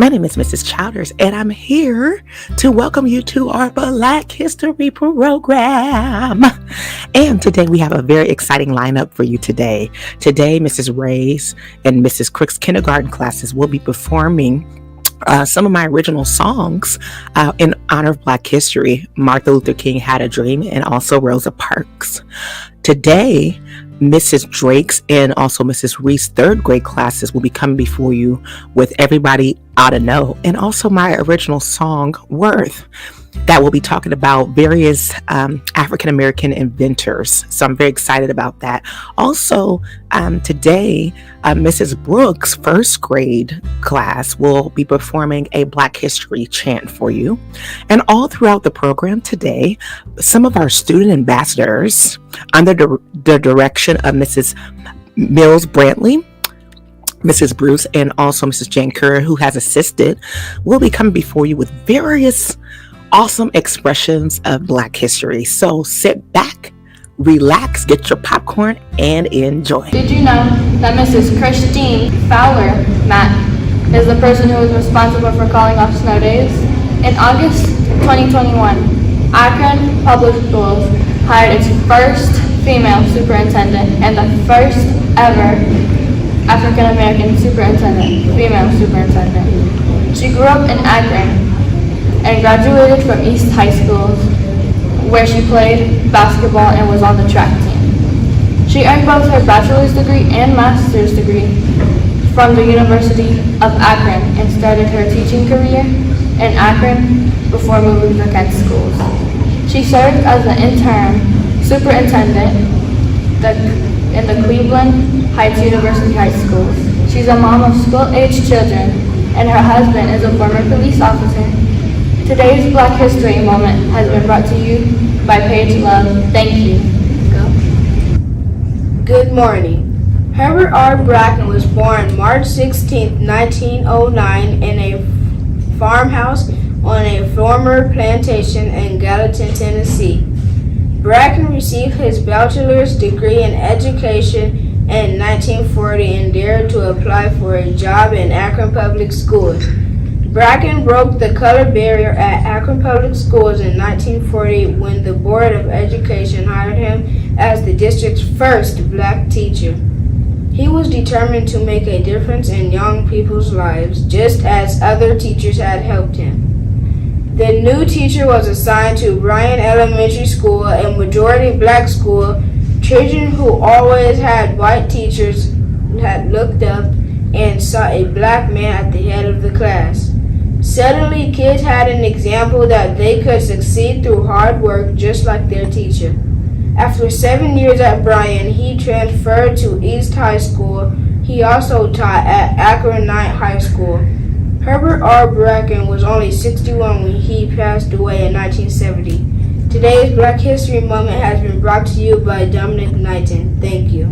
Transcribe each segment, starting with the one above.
My name is Mrs. Chowders, and I'm here to welcome you to our Black History program. And today we have a very exciting lineup for you today. Today, Mrs. Ray's and Mrs. Crook's kindergarten classes will be performing some of my original songs in honor of Black History. Martin Luther King Had a Dream, and also Rosa Parks. Today, Mrs. Drake's and also Mrs. Reese's third grade classes will be coming before you with Everybody Ought to Know, and also my original song, Worth, that will be talking about various African-American inventors. So I'm very excited about that. Also, today, Mrs. Brooks' first grade class will be performing a Black History chant for you. And all throughout the program today, some of our student ambassadors, under the direction of Mrs. Mills Brantley, Mrs. Bruce, and also Mrs. Jane Kerr, who has assisted, will be coming before you with various awesome expressions of Black history. So sit back, relax, get your popcorn, and enjoy. Did you know that Mrs. Christine Fowler Matt is the person who is responsible for calling off snow days? In August 2021, Akron Public Schools hired its first female superintendent and the first ever African-American superintendent, female superintendent. She grew up in Akron and graduated from East High School, where she played basketball and was on the track team. She earned both her bachelor's degree and master's degree from the University of Akron and started her teaching career in Akron before moving to Kent schools. She served as the interim superintendent in the Cleveland Heights University High Schools. She's a mom of school-aged children, and her husband is a former police officer. Today's Black History moment has been brought to you by Paige Love. Thank you. Go. Good morning. Herbert R. Bracken was born March 16, 1909 in a farmhouse on a former plantation in Gallatin, Tennessee. Bracken received his bachelor's degree in education in 1940 and dared to apply for a job in Akron Public Schools. Bracken broke the color barrier at Akron Public Schools in 1940 when the Board of Education hired him as the district's first Black teacher. He was determined to make a difference in young people's lives, just as other teachers had helped him. The new teacher was assigned to Bryan Elementary School, a majority Black school. Children who always had white teachers had looked up and saw a Black man at the head of the class. Suddenly, kids had an example that they could succeed through hard work just like their teacher. After 7 years at Bryan, he transferred to East High School. He also taught at Akron High School. Herbert R. Bracken was only 61 when he passed away in 1970. Today's Black History moment has been brought to you by Dominic Knighton. Thank you.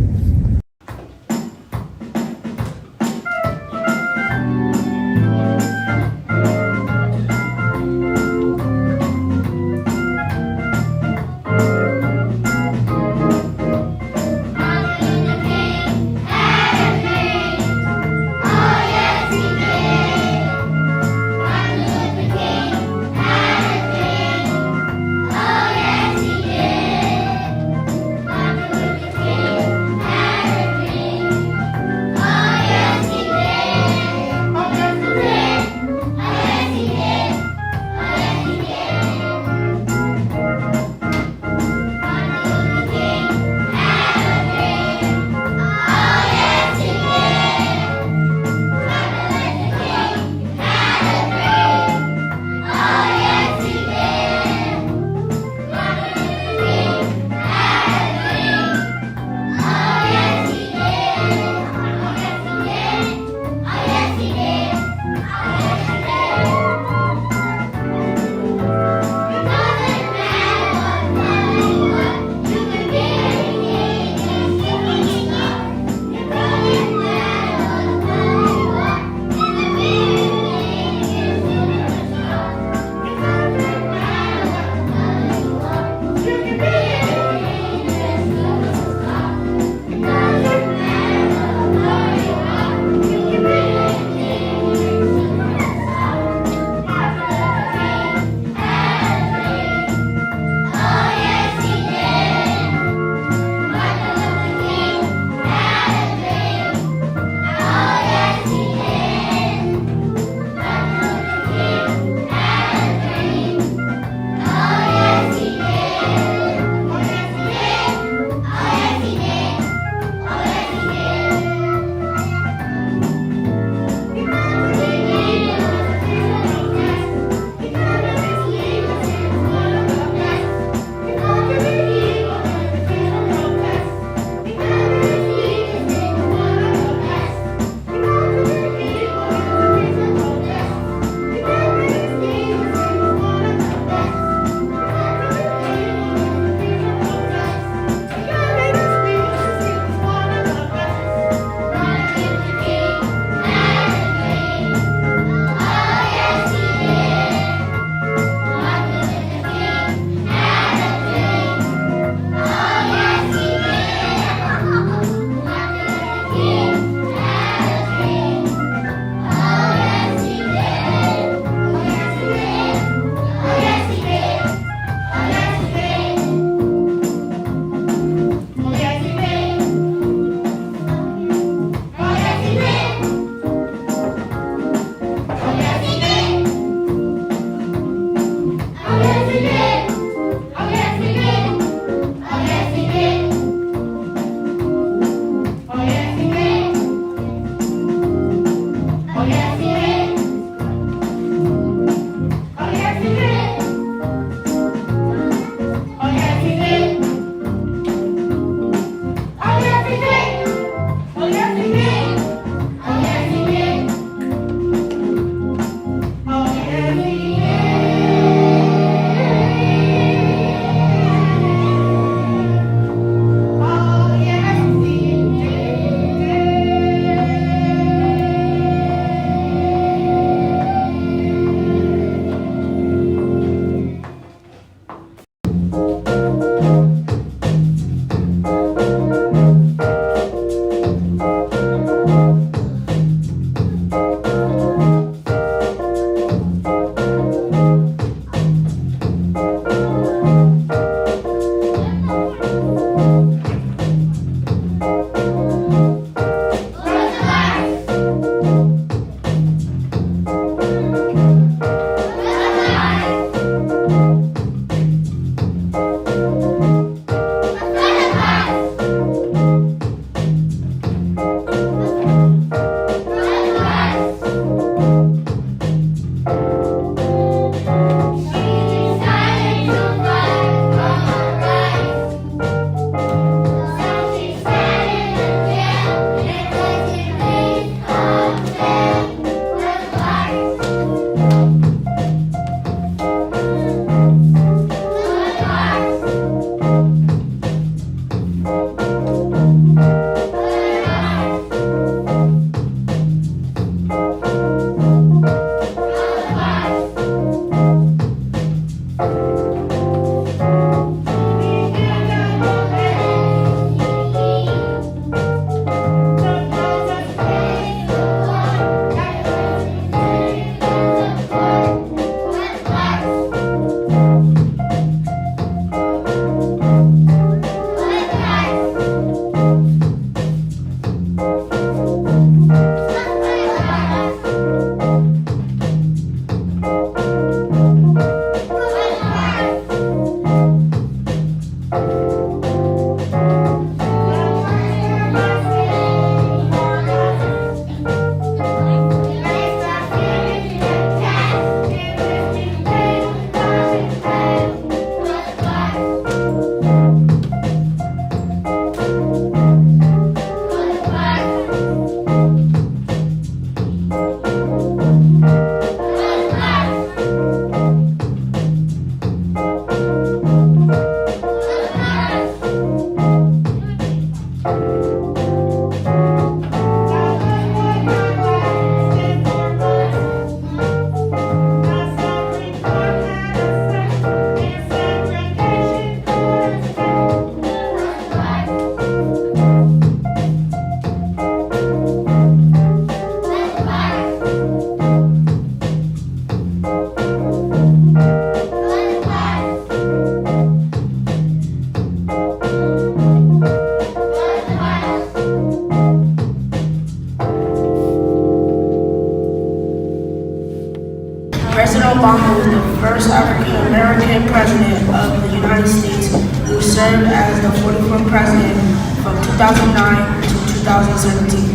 President Obama was the first African American president of the United States who served as the 44th president from 2009 to 2017.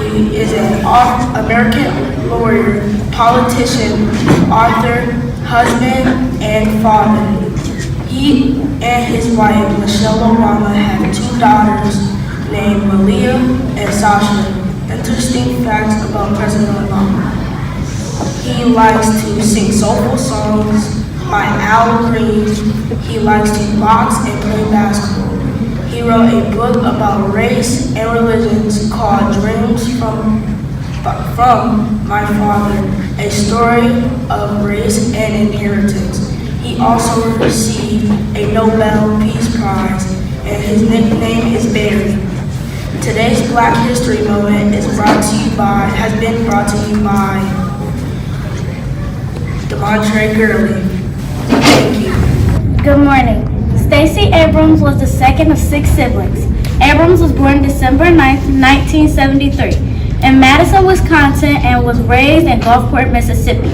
He is an American lawyer, politician, author, husband, and father. He and his wife, Michelle Obama, have 2 daughters named Malia and Sasha. Interesting facts about President Obama. He likes to sing soulful songs by Al Green. He likes to box and play basketball. He wrote a book about race and religions called Dreams from My Father, a story of race and inheritance. He also received a Nobel Peace Prize, and his nickname is Barry. Today's Black History Moment has been brought to you by Demontre Gurley. Thank you. Good morning. Stacey Abrams was the second of 6 siblings. Abrams was born December 9, 1973, in Madison, Wisconsin, and was raised in Gulfport, Mississippi.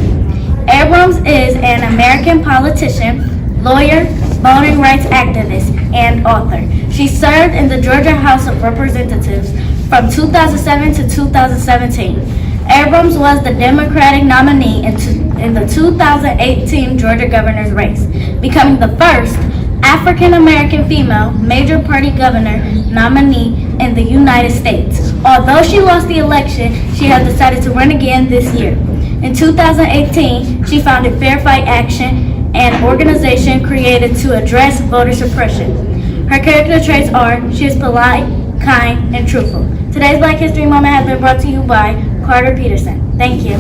Abrams is an American politician, lawyer, voting rights activist, and author. She served in the Georgia House of Representatives from 2007 to 2017. Abrams was the Democratic nominee in the 2018 Georgia governor's race, becoming the first African-American female major party governor nominee in the United States. Although she lost the election, she has decided to run again this year. In 2018, she founded Fair Fight Action, an organization created to address voter suppression. Her character traits are: she is polite, kind, and truthful. Today's Black History Moment has been brought to you by Carter Peterson. Thank you.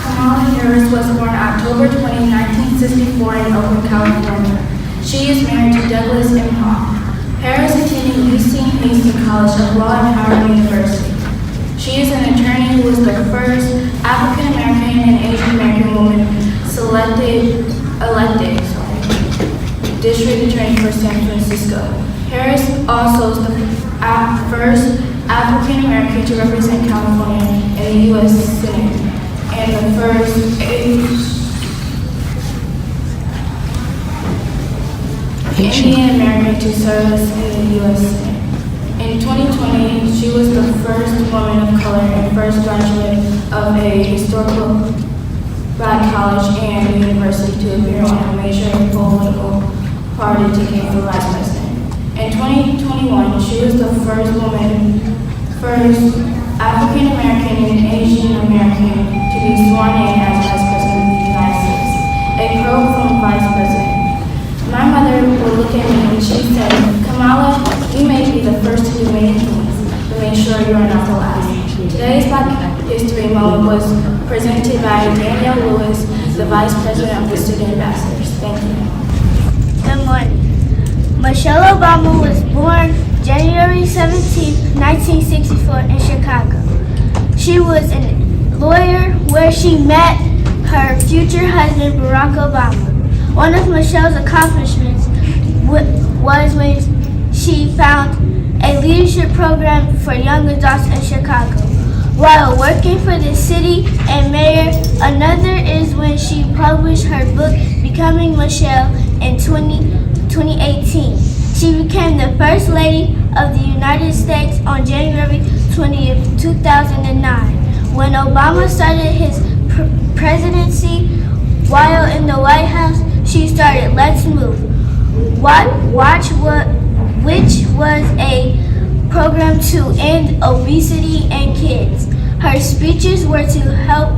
Kamala Harris was born October 20, 1964 in Oakland, California. She is married to Douglas M. Hall. Harris attended UC Mason College of Law and Howard University. She is an attorney who was the first African American and Asian American woman elected district attorney for San Francisco. Harris also is the first African American to represent California in the U.S. Senate and the first Indian American to serve in the U.S. Senate. In 2020, she was the first woman of color and first graduate of a historical Black college and university to appear on a major political party ticket for vice president. In 2021, she was the first African American and Asian American to be sworn in as vice president of the United States. A quote from vice president: "My mother would look at me and she said, 'Kamala, you may be the first to do many things, but make sure you are not the last.'" Today's Black History Moment was presented by Danielle Lewis, the Vice President of the Student Ambassadors. Thank you. Good morning. Michelle Obama was born January 17, 1964 in Chicago. She was a lawyer where she met her future husband, Barack Obama. One of Michelle's accomplishments was when she found a leadership program for young adults in Chicago. While working for the city and mayor, another is when she published her book, Becoming Michelle, in 2018. She became the First Lady of the United States on January 20th, 2009. When Obama started his presidency, while in the White House, she started Let's Move, which was a program to end obesity in kids. Her speeches were to help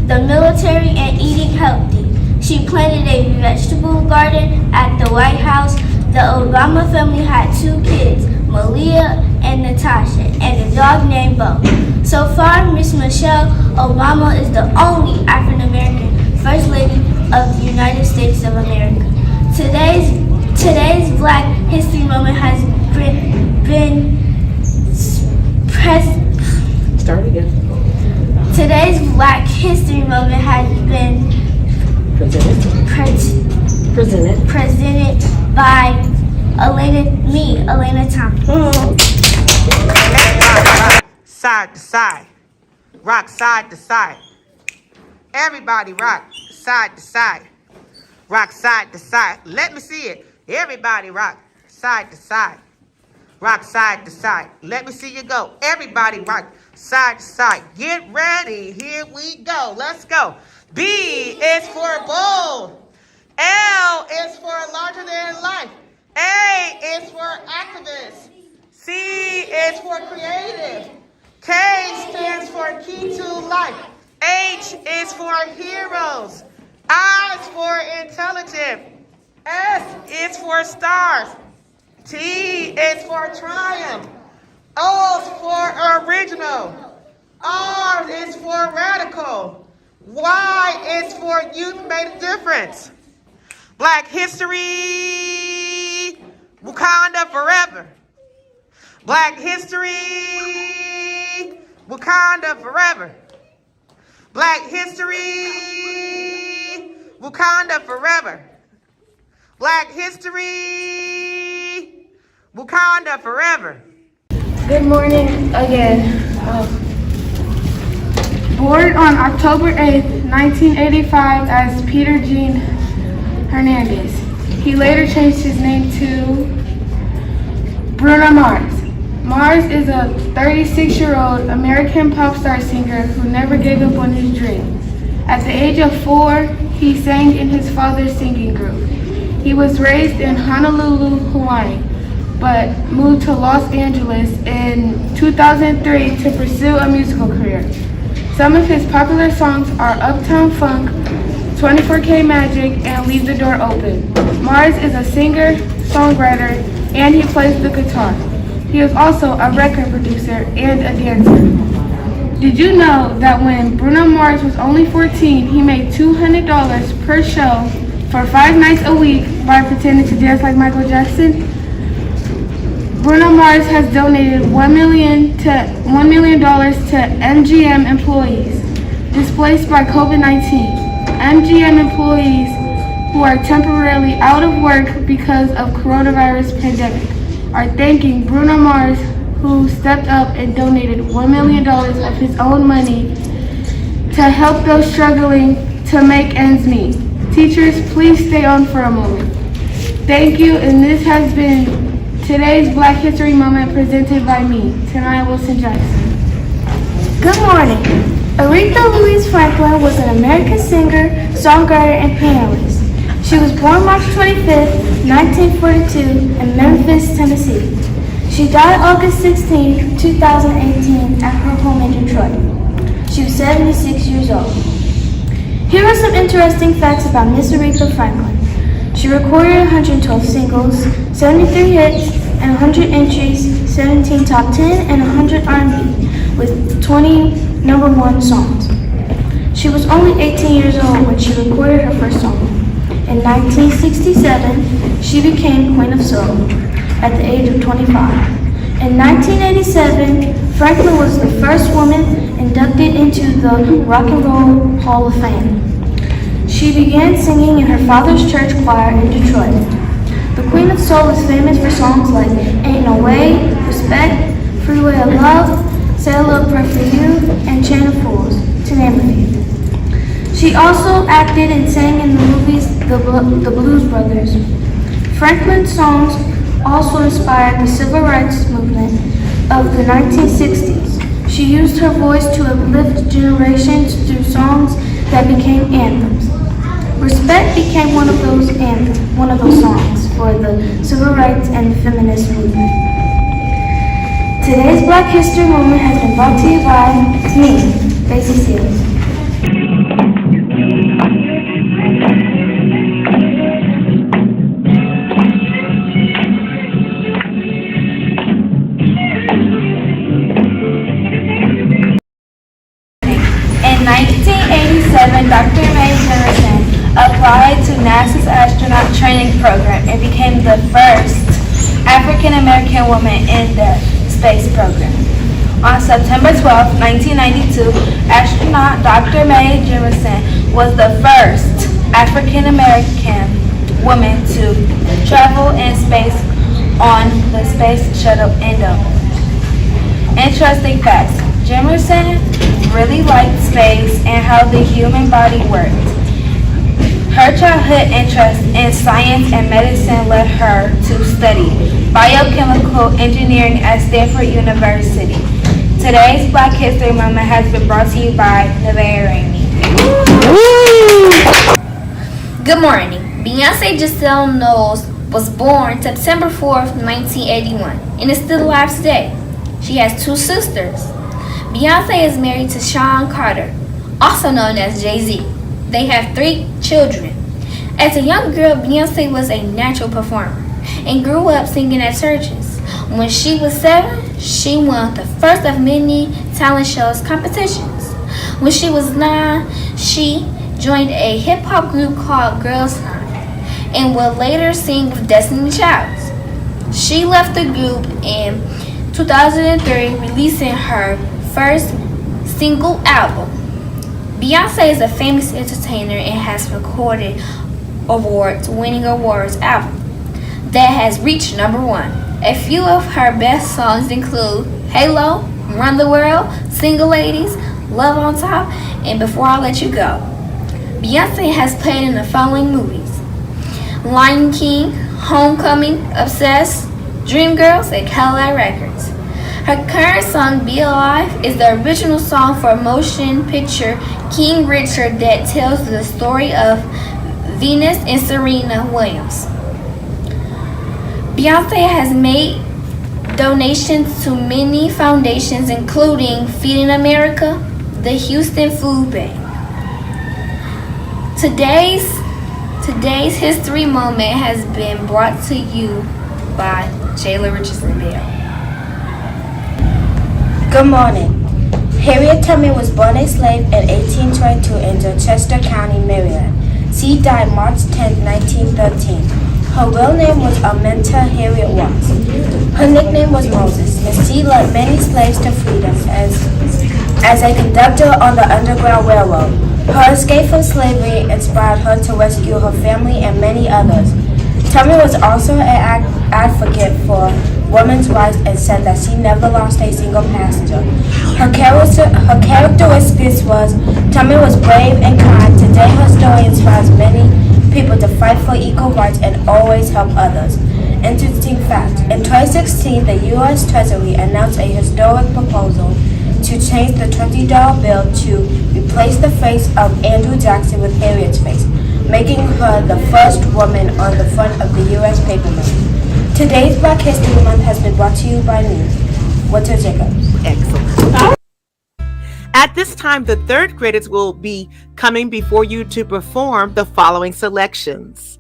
the military and eating healthy. She planted a vegetable garden at the White House. The Obama family had 2 kids, Malia and Natasha, and a dog named Bo. So far, Miss Michelle Obama is the only African American First Lady of the United States of America. Today's Black History Moment has Today's Black History Moment has been presented by Elena Thompson. side to side. Rock side to side. Everybody rock side to side. Rock side to side. Let me see it. Everybody rock side to side. Rock side to side. Let me see you go. Everybody rock side to side. Get ready. Here we go. Let's go. B is for bold. L is for larger than life. A is for activist. C is for creative. K stands for key to life. H is for heroes. I is for intelligent. S is for stars. T is for triumph. O is for original. R is for radical. Y is for youth made a difference. Black history, Wakanda forever. Black history, Wakanda forever. Black history, Wakanda forever. Black history, Wakanda forever. Good morning again. Born on October 8th, 1985 as Peter Jean Hernandez. He later changed his name to Bruno Mars. Mars is a 36-year-old American pop star singer who never gave up on his dream. At the age of 4, he sang in his father's singing group. He was raised in Honolulu, Hawaii, but moved to Los Angeles in 2003 to pursue a musical career. Some of his popular songs are Uptown Funk, 24K Magic, and Leave the Door Open. Mars is a singer, songwriter, and he plays the guitar. He is also a record producer and a dancer. Did you know that when Bruno Mars was only 14, he made $200 per show for 5 nights a week by pretending to dance like Michael Jackson? Bruno Mars has donated $1 million to MGM employees displaced by COVID-19. MGM employees who are temporarily out of work because of coronavirus pandemic are thanking Bruno Mars, who stepped up and donated $1 million of his own money to help those struggling to make ends meet. Teachers, please stay on for a moment. Thank you, and this has been today's Black History Moment presented by me, Tanaya Wilson-Jackson. Good morning. Aretha Louise Franklin was an American singer, songwriter, and pianist. She was born March 25, 1942 in Memphis, Tennessee. She died August 16, 2018 at her home in Detroit. She was 76 years old. Here are some interesting facts about Miss Aretha Franklin. She recorded 112 singles, 73 hits, and 100 entries, 17 top 10, and 100 R&B, with 20 number 1 songs. She was only 18 years old when she recorded her first song. In 1967, she became Queen of Soul at the age of 25. In 1987, Franklin was the first woman inducted into the Rock and Roll Hall of Fame. She began singing in her father's church choir in Detroit. The Queen of Soul is famous for songs like Ain't No Way, Respect, Freeway of Love, Say a Little Prayer for You, and Chain of Fools, to name a few. She also acted and sang in the movies The Blues Brothers. Franklin's songs also inspired the civil rights movement of the 1960s. She used her voice to uplift generations through songs that became anthems. Respect became one of those songs for the civil rights and the feminist movement. Today's Black History Moment has been brought to you by me, Daisy Seals. In 1987, Dr. Mae Jemison applied to NASA's astronaut training program and became the first African-American woman in the space program. On September 12, 1992, astronaut Dr. Mae Jemison was the first African-American woman to travel in space on the Space Shuttle Endeavour. Interesting facts. Jamerson really liked space and how the human body worked. Her childhood interest in science and medicine led her to study biochemical engineering at Stanford University. Today's Black History Moment has been brought to you by Nevaeh Rainey. Good morning. Beyonce Giselle Knowles was born September 4th, 1981, and is still alive today. She has two sisters. Beyonce is married to Sean Carter, also known as Jay-Z. They have 3 children. As a young girl, Beyonce was a natural performer and grew up singing at churches. When she was 7, she won the first of many talent shows competitions. When she was 9, she joined a hip-hop group called Girls Time and would later sing with Destiny Child. She left the group in 2003, releasing her first single album. Beyonce is a famous entertainer and has recorded award-winning album that has reached #1. A few of her best songs include Halo, Run the World, Single Ladies, Love on Top, and Before I Let You Go. Beyonce has played in the following movies: Lion King, Homecoming, Obsessed, Dreamgirls, and Cadillac Records. Her current song, Be Alive, is the original song for motion picture King Richard that tells the story of Venus and Serena Williams. Beyonce has made donations to many foundations, including Feeding America, the Houston Food Bank. Today's history moment has been brought to you by Jayla Richardson Bell. Good morning. Harriet Tubman was born a slave in 1822 in Dorchester County, Maryland. She died March 10, 1913. Her real name was Arminta Harriet Watts. Her nickname was Moses, and she led many slaves to freedom as a conductor on the Underground Railroad. Her escape from slavery inspired her to rescue her family and many others. Tubman was also an advocate for women's rights and said that she never lost a single passenger. Her characteristics was Tubman was brave and kind. Today her story inspires many people to fight for equal rights and always help others. Interesting fact, in 2016 the U.S. Treasury announced a historic proposal to change the $20 bill to replace the face of Andrew Jackson with Harriet's face, making her the first woman on the front of the U.S. paper money. Today's Black History Month has been brought to you by me, Winter Jacobs. Excellent. At this time, the 3rd graders will be coming before you to perform the following selections: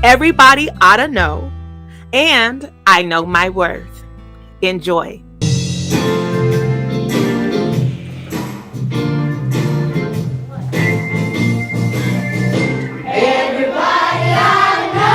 Everybody Oughta Know and I Know My Worth. Enjoy. Everybody ought to know.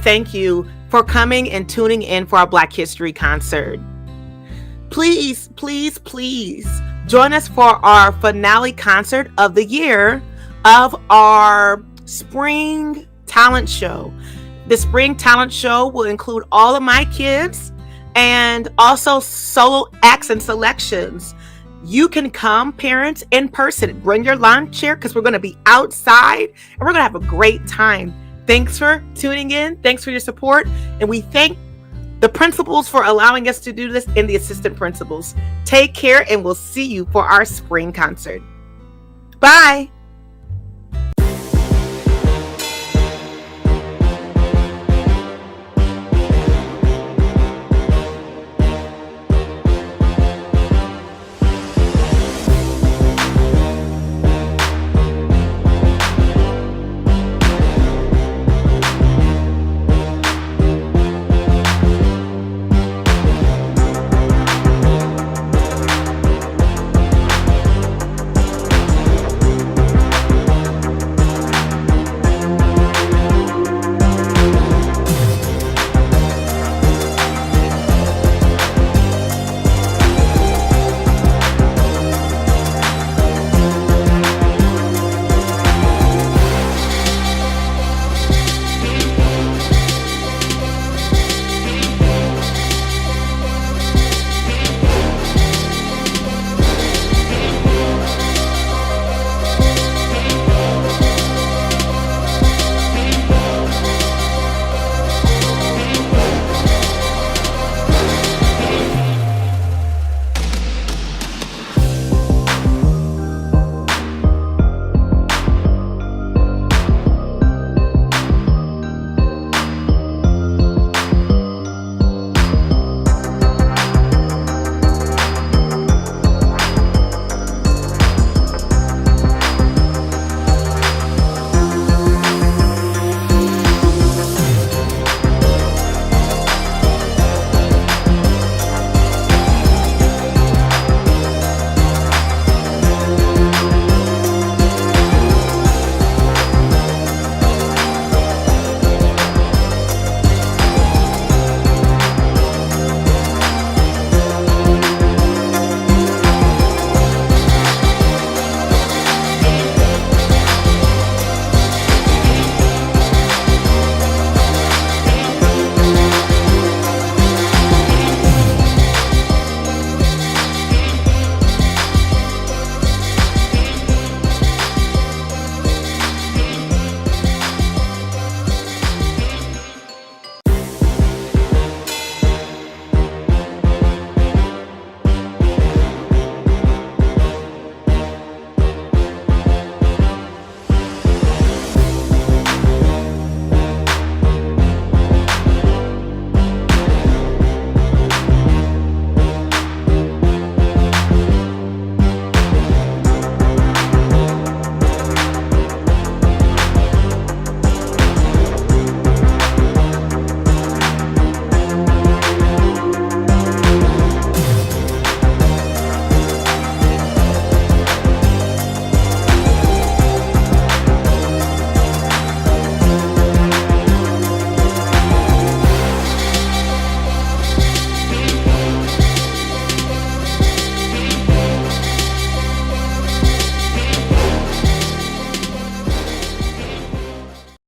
thank you for coming and tuning in for our Black History concert. Please, please, please join us for our finale concert of the year of our spring talent show. The spring talent show will include all of my kids and also solo acts and selections. You can come, parents, in person. Bring your lawn chair because we're going to be outside and we're going to have a great time. Thanks for tuning in. Thanks for your support. And we thank the principals for allowing us to do this and the assistant principals. Take care and we'll see you for our spring concert. Bye.